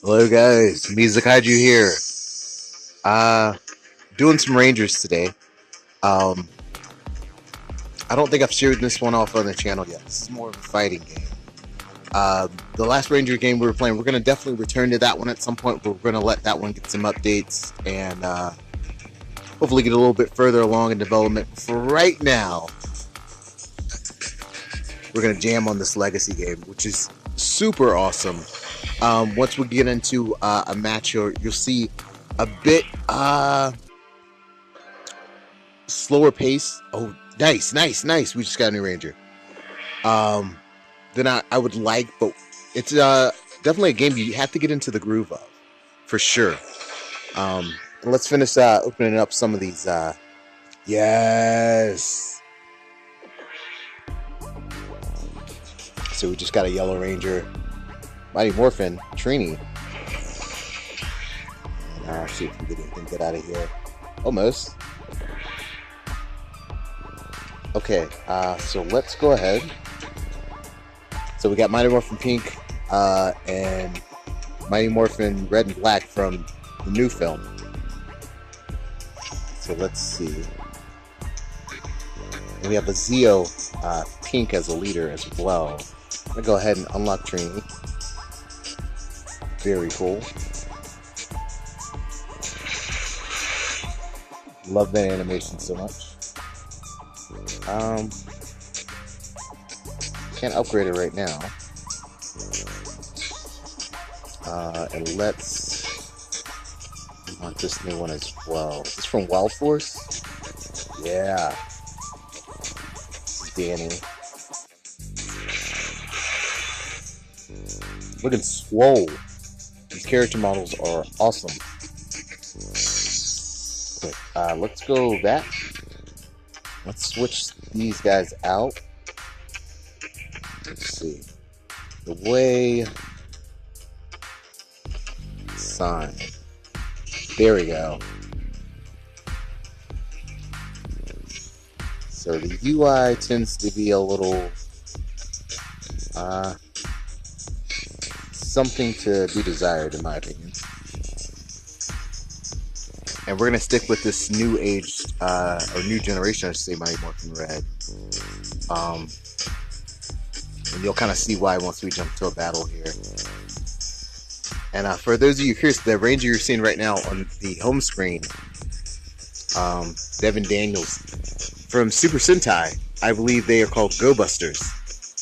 Hello guys, Mizakaiju here. Doing some Rangers today. I don't think I've shared this one off on the channel yet. This is more of a fighting game. The last Ranger game we were playing, we're going to definitely return to that one at some point. We're going to let that one get some updates and hopefully get a little bit further along in development. For right now, we're going to jam on this Legacy game, which is super awesome. Once we get into a match, you'll see a bit slower pace. Oh, nice. We just got a new Ranger. Than I would like, but it's definitely a game you have to get into the groove of, for sure. Let's finish opening up some of these. Yes. So we just got a Yellow Ranger. Mighty Morphin, Trini. See if we can get anything good out of here. Almost. Okay, so let's go ahead. So we got Mighty Morphin Pink and Mighty Morphin Red and Black from the new film. So let's see. And we have a Zeo Pink as a leader as well. I'm going to go ahead and unlock Trini. Very cool. Love that animation so much. Can't upgrade it right now. And let's want this new one as well. Is this from Wild Force? Yeah. Danny. Looking swole. These character models are awesome. Okay, let's go back. Let's switch these guys out. Let's see. The way sign. There we go. So the UI tends to be a little something to be desired, in my opinion. And we're gonna stick with this new age, or new generation, I should say, Mighty Morphin Red. And you'll kind of see why once we jump to a battle here. And for those of you curious, the Ranger you're seeing right now on the home screen, Devin Daniels from Super Sentai. I believe they are called Go Busters.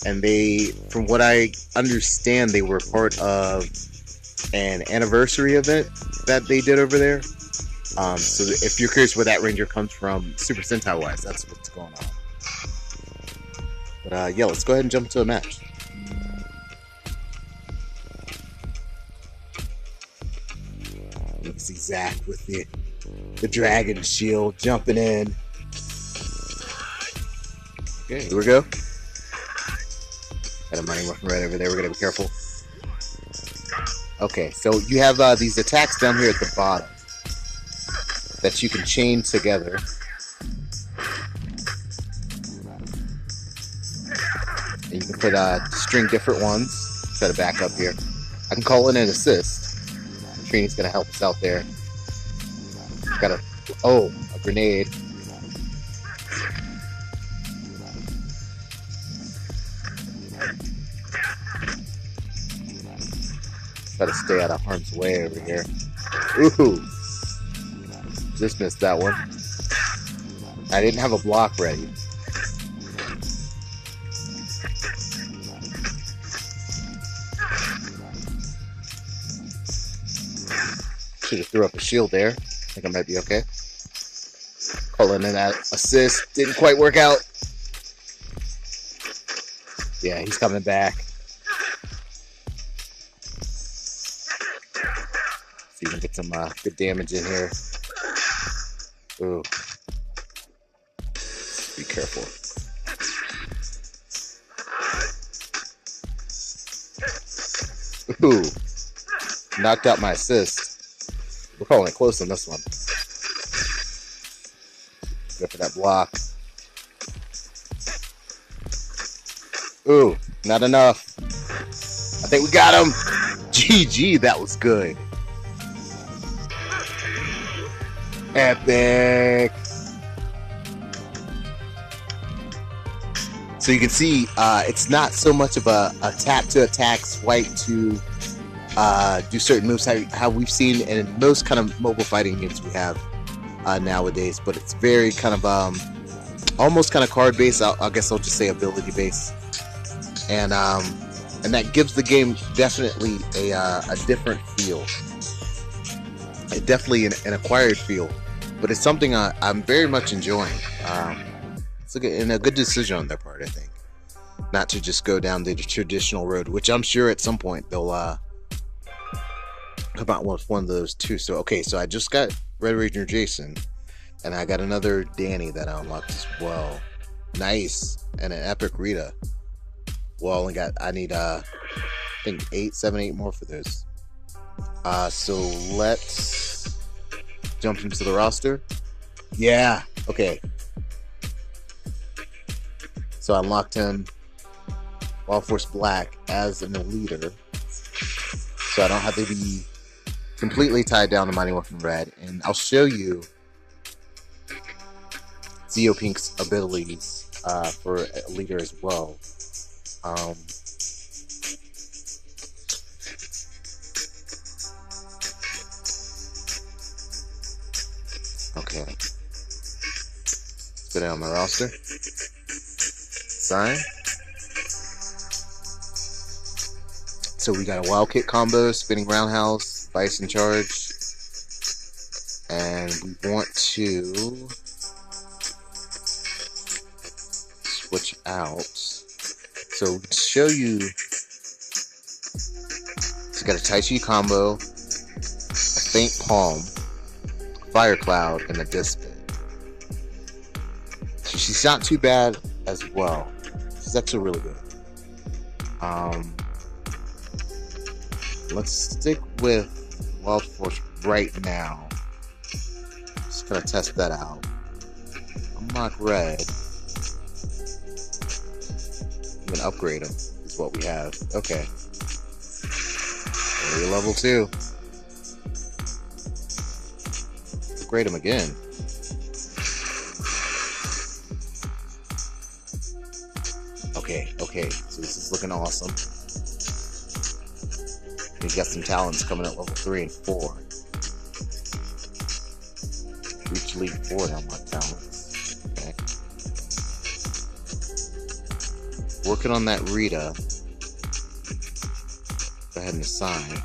And they, from what I understand, they were part of an anniversary event that they did over there. So if you're curious where that Ranger comes from, Super Sentai wise, that's what's going on. But yeah, let's go ahead and jump to a match. You can see Zach with the dragon shield jumping in. Okay, here we go. Got a Mighty Morphin Red over there. We're gonna be careful. Okay, so you have these attacks down here at the bottom that you can chain together. And you can put string different ones. Try to back up here. I can call in an assist. Trini's gonna help us out there. Got a grenade. Try to stay out of harm's way over here. Ooh! Just missed that one. I didn't have a block ready. Should have threw up a shield there. I think I might be okay. Calling in that assist. Didn't quite work out. Yeah, he's coming back. See if we can get some good damage in here. Ooh. Be careful. Ooh. Knocked out my assist. We're calling it close on this one. Go for that block. Ooh, not enough. I think we got him. GG, that was good. Epic. So you can see it's not so much of a tap to attack, swipe to do certain moves how we've seen in most kind of mobile fighting games we have nowadays, but it's very kind of almost kind of card based. I guess I'll just say ability based, and that gives the game definitely a different feel. It definitely an acquired feel, but it's something I'm very much enjoying. It's a good decision on their part, I think, not to just go down the traditional road, which I'm sure at some point they'll come out with one of those too. So okay, so I just got Red Ranger Jason, and I got another Danny that I unlocked as well. Nice, and an epic Rita. Well, I need I think 8 more for those. So let's jump into the roster. Yeah, okay. So I unlocked him, Wild Force Black, as an leader, so I don't have to be completely tied down to Mighty Morphin Red. And I'll show you Zeo Pink's abilities for a leader as well. Okay, let's put it on my roster. Sign. So we got a wild kick combo, spinning roundhouse, vice in charge, and we want to switch out. So to show you, it's got a Tai Chi combo, a faint palm, fire cloud, and a disc. So she's not too bad as well. She's actually really good. Let's stick with Wild Force right now. Just gonna test that out. Unlock Red. Even upgrade him is what we have. Okay. Area level 2. Upgrade him again. Okay, so this is looking awesome. He's got some talents coming at level 3 and 4. Reach League 4 to unlock talents. Okay. Working on that Rita. Go ahead and assign.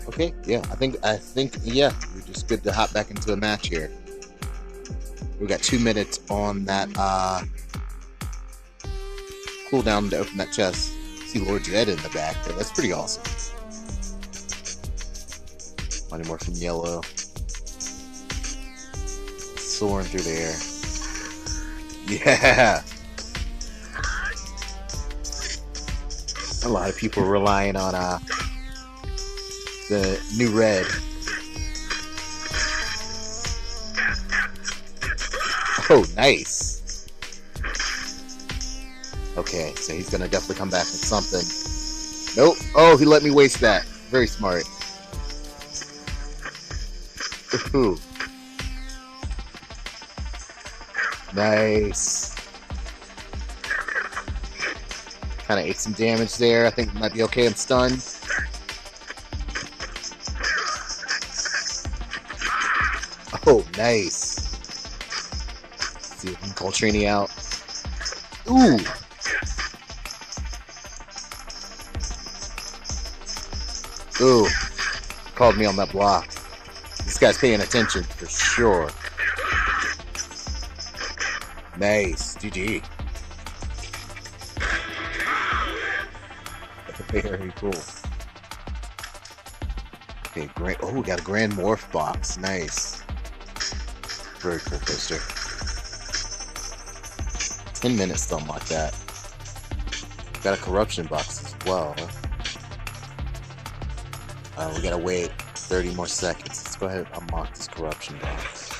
Okay, yeah, I think, yeah, we're just good to hop back into a match here. We got 2 minutes on that cooldown to open that chest. See Lord Zed in the back there. That's pretty awesome. Mighty Morphin Yellow. Soaring through the air. Yeah! A lot of people relying on the new Red. Oh, nice. Okay, so he's gonna definitely come back with something. Nope. Oh, he let me waste that. Very smart. Ooh. Nice. Kind of ate some damage there. I think it might be okay. I'm stunned. Oh, nice. Let's see if we can call Trini out. Ooh. Ooh. Called me on that block. This guy's paying attention for sure. Nice. GG. Very cool. Okay, great. Oh, we got a grand morph box. Nice. Very cool poster. 10 minutes to unlock that. Got a corruption box as well. We gotta wait 30 more seconds. Let's go ahead and unlock this corruption box.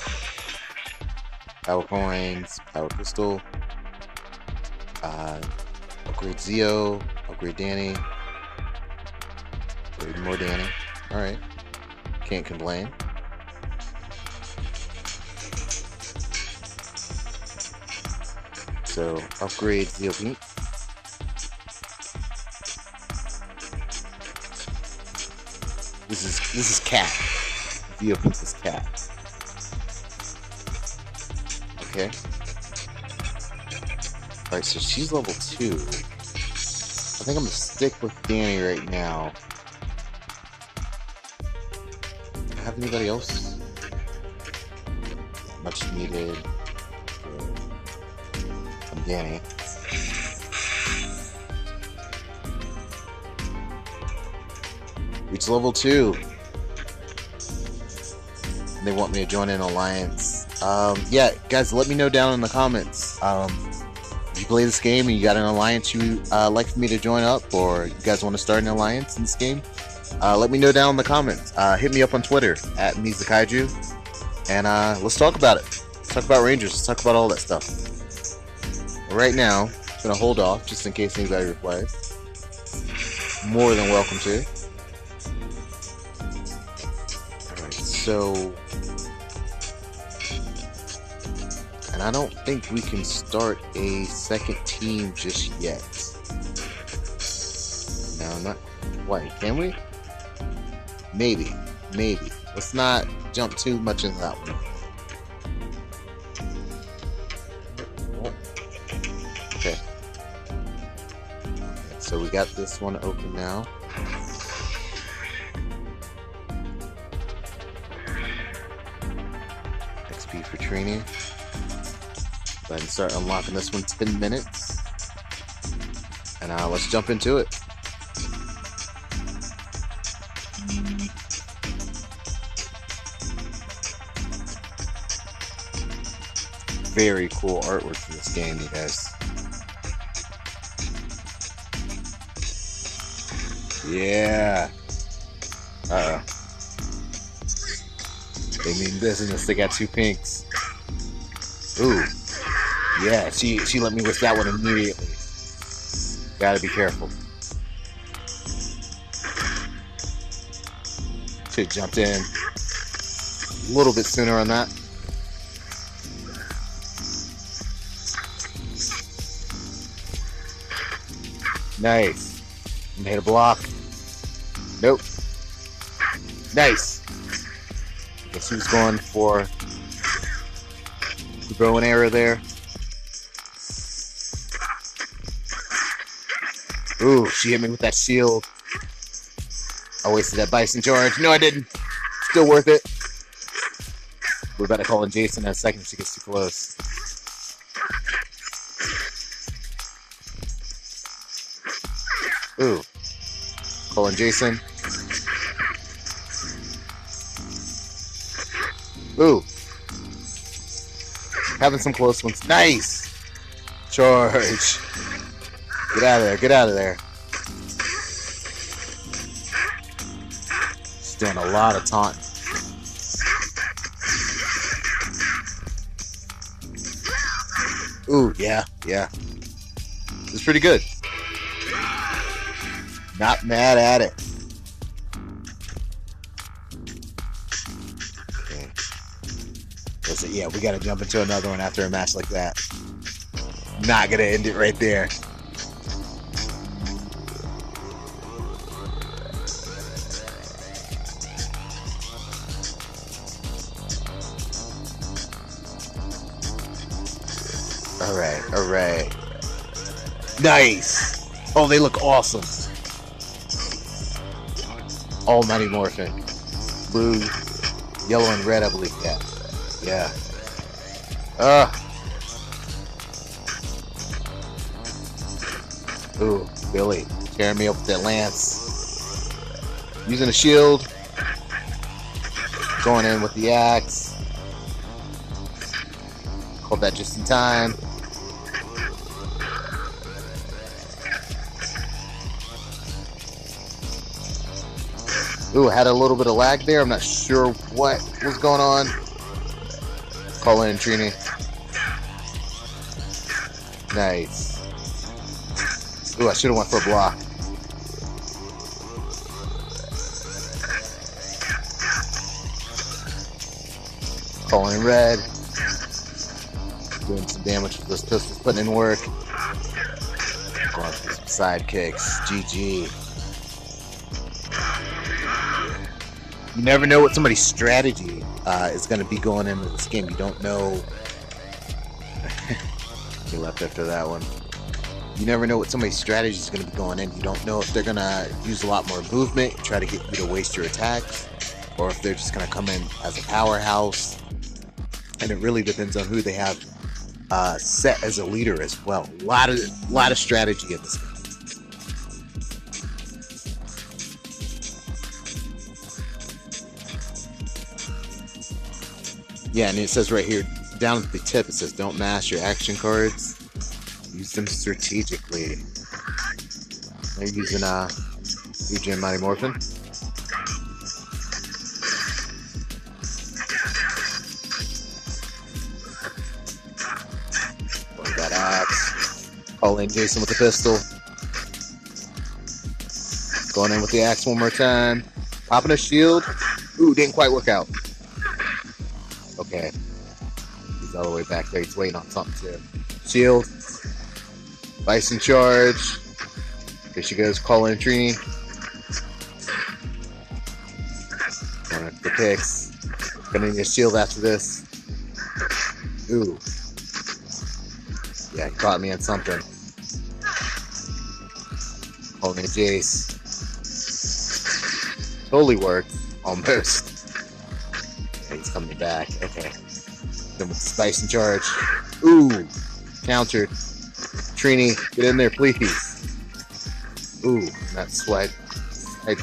Power coins, power crystal, upgrade Zio, upgrade Danny, upgrade more Danny. Alright, can't complain. So, upgrade Zio Pink. This is Cat. Zio Pink is Cat. Okay. Alright, so she's level 2. I think I'm gonna stick with Danny right now. Do I have anybody else? Much needed. I'm Danny. Reach level 2. And they want me to join an alliance. Yeah, guys, let me know down in the comments. If you play this game and you got an alliance you like for me to join up, or you guys want to start an alliance in this game, let me know down in the comments. Hit me up on Twitter at Mizakaiju, and let's talk about it. Let's talk about Rangers. Let's talk about all that stuff. But right now, I'm gonna hold off just in case anybody replies. More than welcome to. Alright, so. And I don't think we can start a second team just yet. No, not quite. Can we? Maybe. Maybe. Let's not jump too much into that one. Okay. So we got this one open now. XP for training. Go ahead and start unlocking this one. 10 minutes. And let's jump into it. Very cool artwork for this game, you guys. Yeah. Uh-oh. They mean business. They got 2 pinks. Ooh. Yeah, she let me with that one immediately. Gotta be careful. Should've jumped in a little bit sooner on that. Nice. Made a block. Nope. Nice. Guess who's going for the bow and arrow there? Ooh, she hit me with that shield. I wasted that bison charge. No, I didn't. Still worth it. We're about to call in Jason in a second if she gets too close. Ooh. Calling Jason. Ooh. Having some close ones. Nice! Charge. Get out of there. Get out of there. She's doing a lot of taunting. Ooh, yeah, yeah. It's pretty good. Not mad at it. Okay. Listen, yeah, we gotta jump into another one after a match like that. Not gonna end it right there. Alright, alright. Nice! Oh, they look awesome. All Mighty Morphin. Blue, yellow, and red, I believe. Yeah. Yeah. Ooh, Billy. Tearing me up with that lance. Using a shield. Going in with the axe. Called that just in time. Ooh, had a little bit of lag there. I'm not sure what was going on. Call in Trini. Nice. Ooh, I should have went for a block. Calling red. Doing some damage with those pistols, putting in work. Going for some sidekicks. GG. You never know what somebody's strategy is going to be going into this game. You don't know. He left after that one. You never know what somebody's strategy is going to be going in. You don't know if they're going to use a lot more movement, try to get you to waste your attacks, or if they're just going to come in as a powerhouse. And it really depends on who they have set as a leader as well. A lot of strategy in this game. Yeah, and it says right here, down at the tip, it says don't mash your action cards. Use them strategically. They're using Eugene Mighty Morphin. Going that axe. Call in Jason with the pistol. Going in with the axe one more time. Popping a shield. Ooh, didn't quite work out. Okay. He's all the way back there. He's waiting on something too. Shield. Bison charge. Here she goes. Call in Trini. Going for the picks. Gonna need a shield after this. Ooh. Yeah, he caught me on something. Calling in Jace. Totally worked. Almost. He's coming back. Okay. Then with the spice and charge. Ooh. Countered. Trini, get in there, please. Ooh, that sweat. I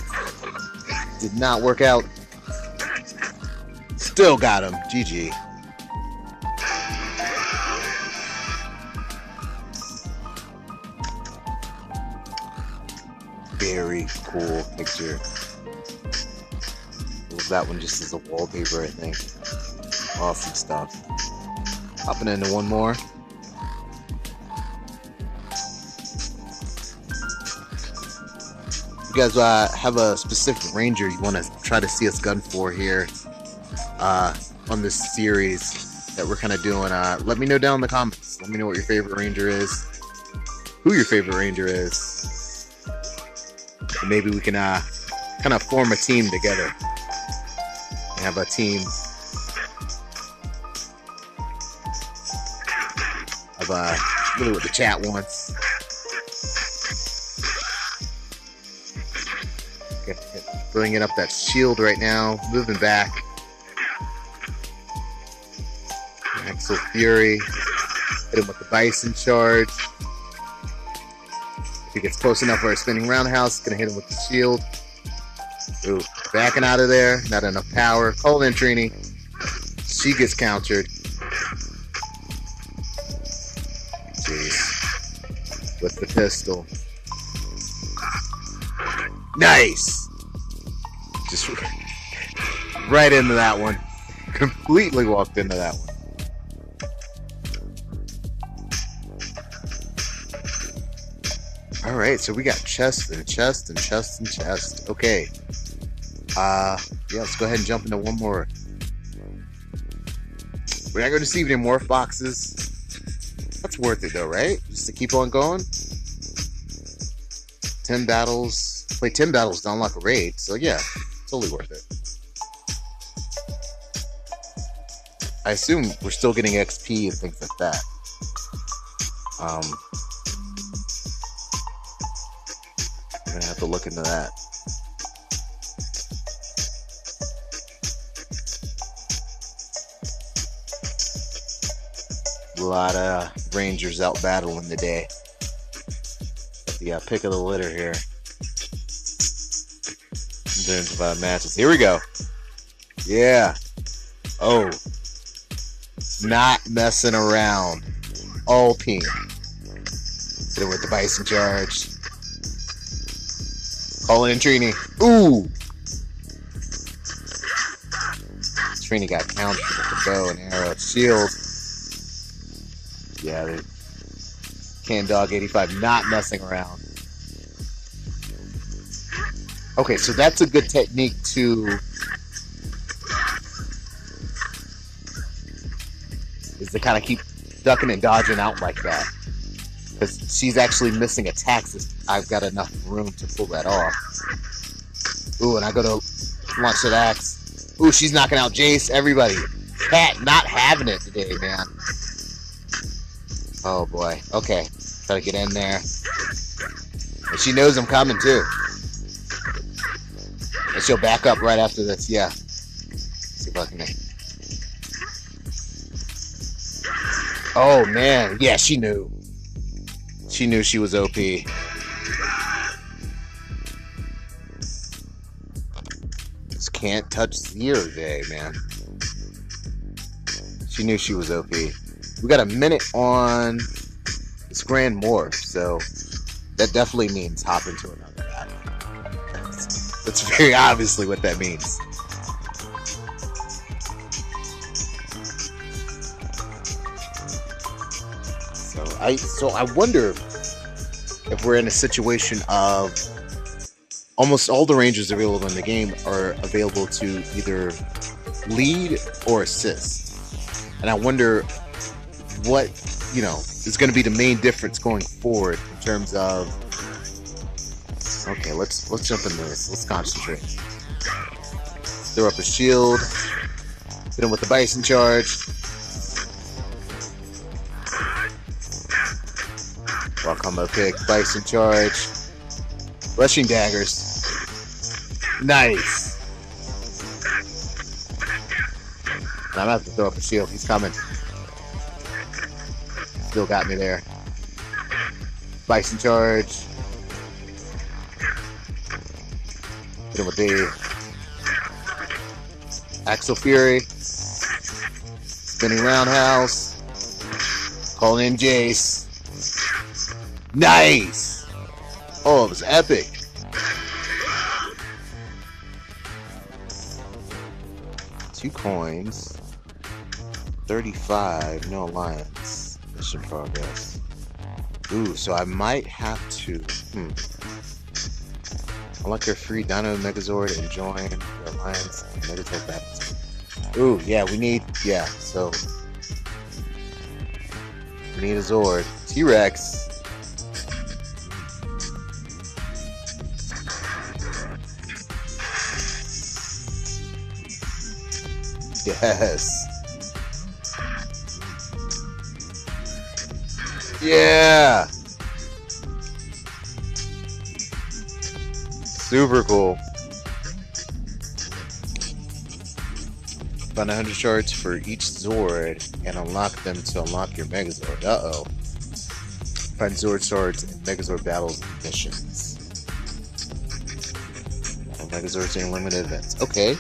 did not work out. Still got him. GG. Very cool picture. That one just as a wallpaper, I think. Awesome stuff. Hopping into one more. You guys have a specific ranger you want to try to see us gun for here on this series that we're kind of doing. Let me know down in the comments. Let me know what your favorite ranger is, who your favorite ranger is, and maybe we can kind of form a team together. Have a team of really what the chat wants. Okay, bringing up that shield right now, moving back. Axel Fury, hit him with the Bison charge. If he gets close enough for a spinning roundhouse, gonna hit him with the shield. Ooh, backing out of there, not enough power. Call in Trini. She gets countered. Jeez. With the pistol. Nice! Just right into that one. Completely walked into that one. Alright, so we got chest and chest and chest and chest. Okay. Yeah, let's go ahead and jump into one more. We're not going to see any morph boxes. That's worth it though, right? Just to keep on going. 10 battles. Play 10 battles to unlock a raid. So yeah, totally worth it. I assume we're still getting XP and things like that. I'm going to have to look into that. A lot of rangers out battling today. The pick of the litter here in terms of matches. Here we go. Yeah. Oh. Not messing around. All team. Hit it with the Bison charge. Calling in Trini. Ooh. Trini got countered with the bow and arrow. Shield. Yeah, the Can Dog 85 not messing around. Okay, so that's a good technique is to kind of keep ducking and dodging out like that. Because she's actually missing attacks if I've got enough room to pull that off. Ooh, and I go to launch that axe. Ooh, she's knocking out Jace. Everybody. Cat not having it today, man. Oh, boy. Okay. Try to get in there. And she knows I'm coming, too. And she'll back up right after this. Yeah. Let's see if I can... Oh, man. Yeah, she knew. She knew she was OP. Just can't touch zero today, man. She knew she was OP. We got a minute on this Grand Morph, so that definitely means hop into another battle. That's very obviously what that means. So I wonder if we're in a situation of almost all the Rangers available in the game are available to either lead or assist. And I wonder what, is going to be the main difference going forward in terms of... Okay, let's jump into this. Let's concentrate. Throw up a shield. Hit him with the Bison Charge. Raw combo kick, Bison Charge. Rushing daggers. Nice. And I'm going to have to throw up a shield. He's coming. Still got me there. Bison Charge. Hit him with the Axel Fury. Spinning Roundhouse. Calling in Jace. Nice! Oh, it was epic. Two coins. 35. No alliance. Mission progress. Ooh, so I might have to... Unlock your free Dino Megazord and join your alliance and Megazord battles. Ooh, yeah, we need... Yeah, so... We need a Zord. T-Rex. Yes. Yeah. Super cool. Find 100 shards for each Zord and unlock them to unlock your Megazord. Uh-oh. Find Zord shards in Megazord battles and missions. Megazords in limited events. Okay.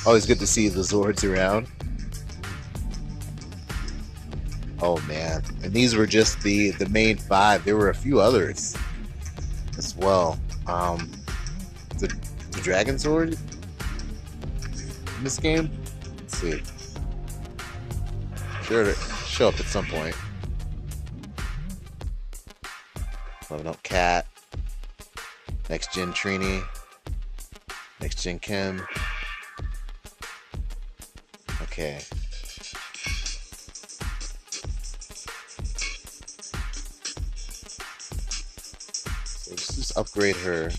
Always good to see the Zords around. Oh man. And these were just the main 5. There were a few others as well. The Dragon Zord in this game? Let's see. Sure to show up at some point. Level up Cat. Next Gen Trini. Next Gen Kim. Okay. So let's just upgrade her.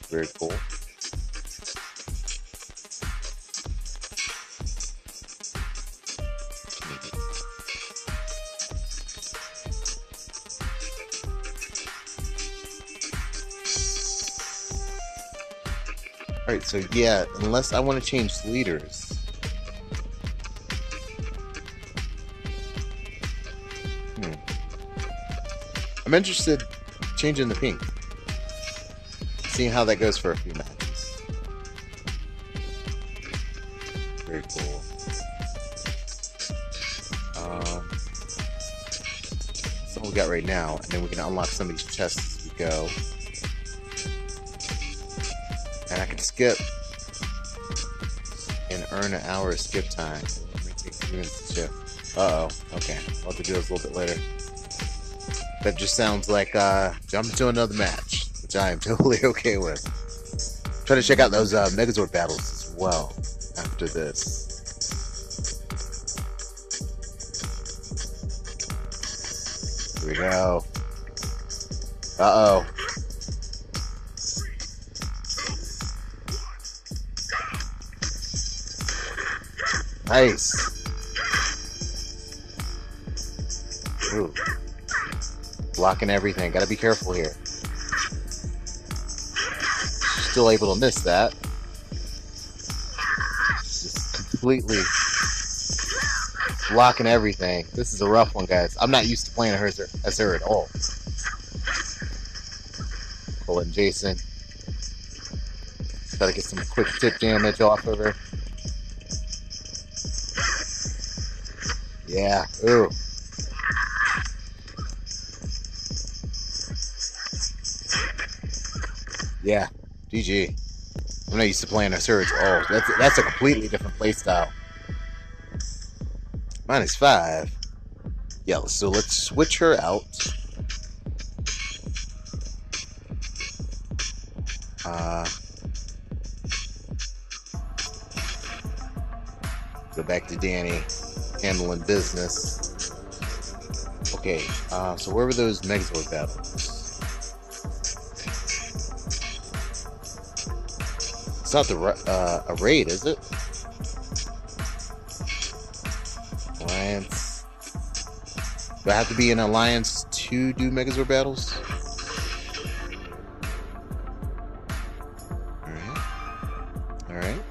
Very cool. Alright, so yeah, unless I want to change leaders. I'm interested in changing the pink. Seeing how that goes for a few matches. Very cool. That's all we got right now, and then we can unlock some of these chests as we go. And I can skip and earn an hour of skip time. It may take 3 minutes to shift. Uh-oh. Okay. I'll have to do this a little bit later. That just sounds like jumping to another match, which I am totally okay with. Try to check out those Megazord battles as well after this. Here we go. Uh-oh. Nice. Ooh. Blocking everything. Gotta be careful here. Still able to miss that. Just completely blocking everything. This is a rough one, guys. I'm not used to playing as her at all. Pulling Jason. Gotta get some quick tip damage off of her. Yeah. Ooh. Yeah. GG. I'm not used to playing as her at all. That's a completely different playstyle. -5. Yeah, so let's switch her out. Go back to Danny handling business. Okay, so where were those Megazord battles? It's not a raid, is it? Alliance. Do I have to be in Alliance to do Megazord battles? Alright.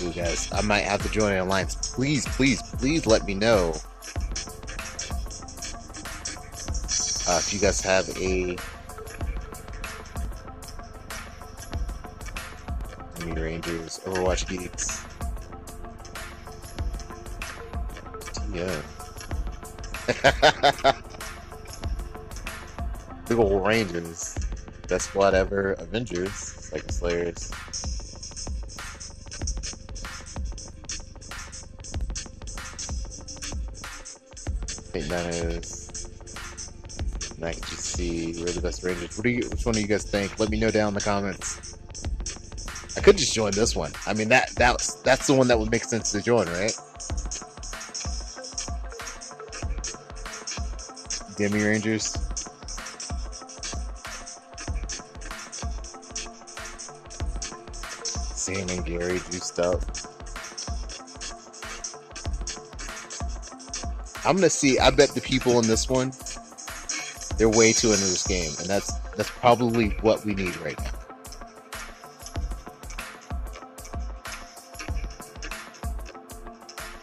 Ooh, guys, I might have to join an Alliance. Please, please, please let me know if you guys have a Rangers, Overwatch Geeks. Yeah. Big ol' Rangers. Best squad ever. Avengers. Psycho Slayers. Fate Dinos. Mac GC. We're the best Rangers. Which one do you guys think? Let me know down in the comments. I could just join this one. I mean, that's the one that would make sense to join, right? Demi Rangers. Sam and Gary juiced up. I'm gonna see. I bet the people in this one, they're way too into this game, and that's probably what we need right now.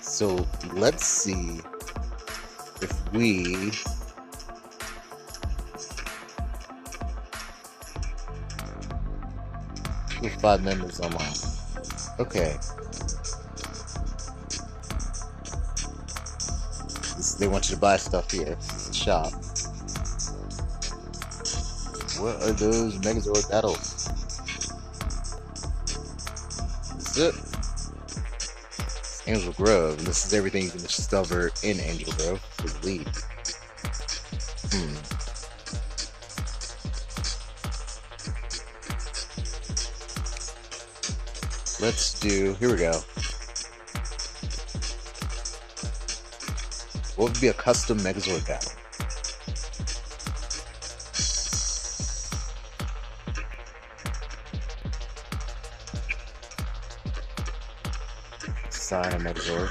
So let's see if we 5 members online. Okay. They want you to buy stuff here. It's a shop. What are those Megazord battles? This is it. Angel Grove, and this is everything you can discover in Angel Grove. Good lead. Let's do. Here we go. What would be a custom Megazord battle? Sign a Megazord.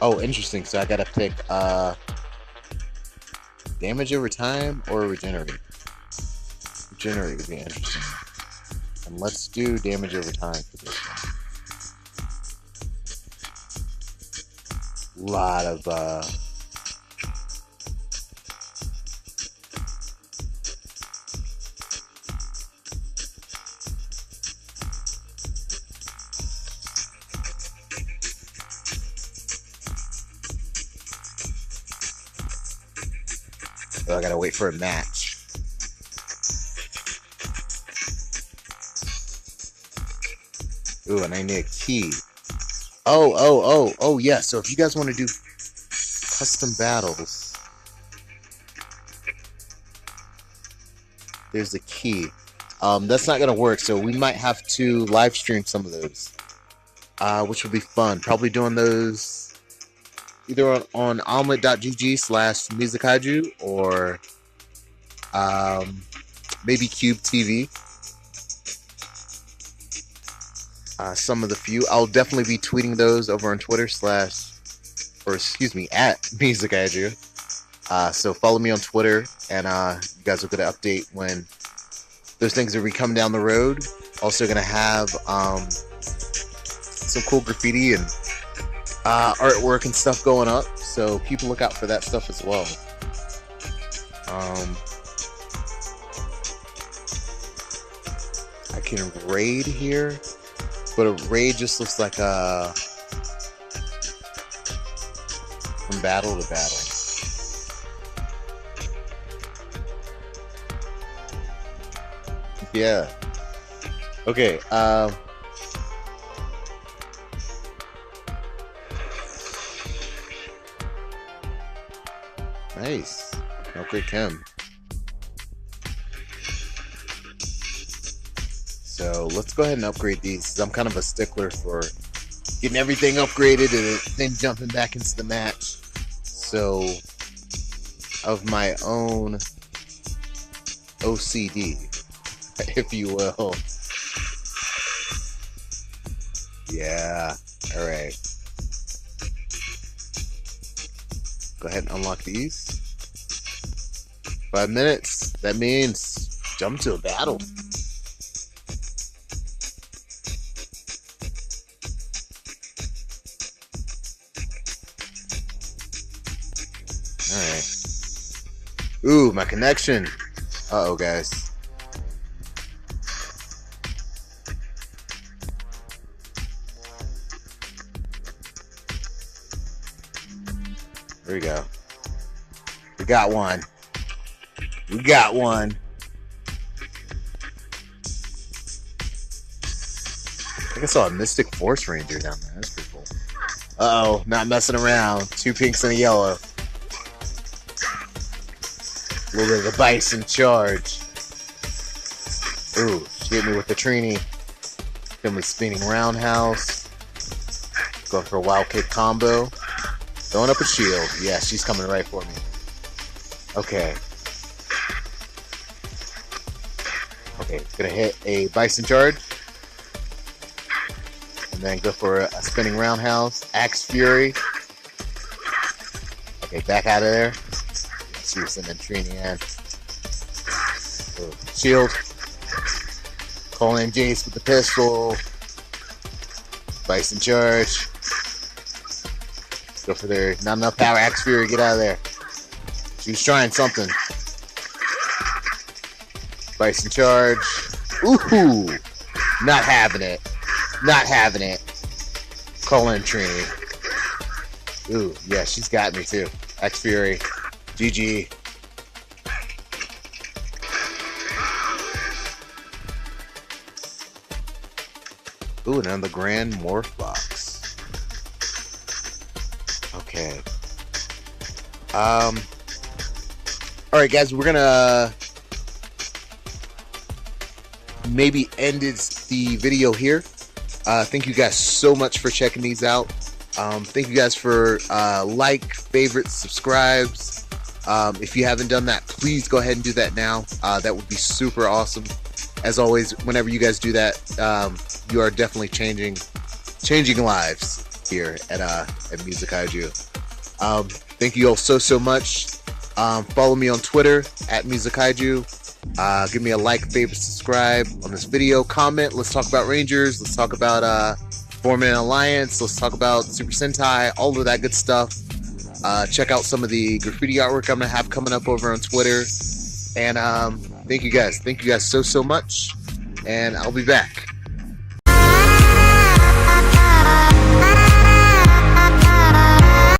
Oh, interesting. So I gotta pick damage over time or regenerate. Regenerate would be interesting. And let's do damage over time for this one. Lot of Oh, I gotta wait for a match. Ooh, and I need a key. Oh, yeah. So if you guys want to do custom battles, there's the key. That's not gonna work, so we might have to live stream some of those, which will be fun. Probably doing those either on omelet.gg/musickaiju or maybe Cube TV. Some of the few. I'll definitely be tweeting those over on Twitter at musickaiju. So follow me on Twitter, and you guys will get an update when those things will be coming down the road. Also gonna have some cool graffiti and artwork and stuff going up, so keep a lookout for that stuff as well. I can raid here, but a raid just looks like from battle to battle. Yeah. Okay. Nice. Upgrade Chem. So let's go ahead and upgrade these. I'm kind of a stickler for getting everything upgraded and then jumping back into the match. So, of my own OCD, if you will. Yeah. All right. Go ahead and unlock these. 5 minutes. That means jump to a battle. Alright. Ooh, my connection. Uh-oh, guys. There we go. We got one. We got one. I think I saw a Mystic Force Ranger down there. That's pretty cool. Uh-oh, not messing around. 2 pinks and a yellow. A little bit of the bison charge. Ooh, she hit me with the Trini. Then we spinning roundhouse. Going for a wild kick combo. Throwing up a shield. Yeah, she's coming right for me. Okay. Okay, gonna hit a bison charge. And then go for a spinning roundhouse. Axe Fury. Okay, back out of there. She was in the Trini end. Shield. Calling in Jace with the pistol. Bison charge. Go for their not enough power. Axe Fury, get out of there. She was trying something. Bison charge. Ooh, not having it. Not having it. Calling in Trini. Ooh, yeah, she's got me too. Axe Fury. GG. Ooh, and on the Grand Morph box. Okay. Alright guys, we're gonna maybe end the video here. Thank you guys so much for checking these out. Thank you guys for like, favorites, subscribes. If you haven't done that, please go ahead and do that now. That would be super awesome. As always, whenever you guys do that, you are definitely changing lives here at musickaiju. Thank you all so much. Follow me on Twitter at musickaiju. Give me a like, favorite, subscribe on this video. Comment. Let's talk about Rangers. Let's talk about forming an alliance. Let's talk about Super Sentai. All of that good stuff. Check out some of the graffiti artwork I'm gonna have coming up over on Twitter. And thank you guys so much. And I'll be back.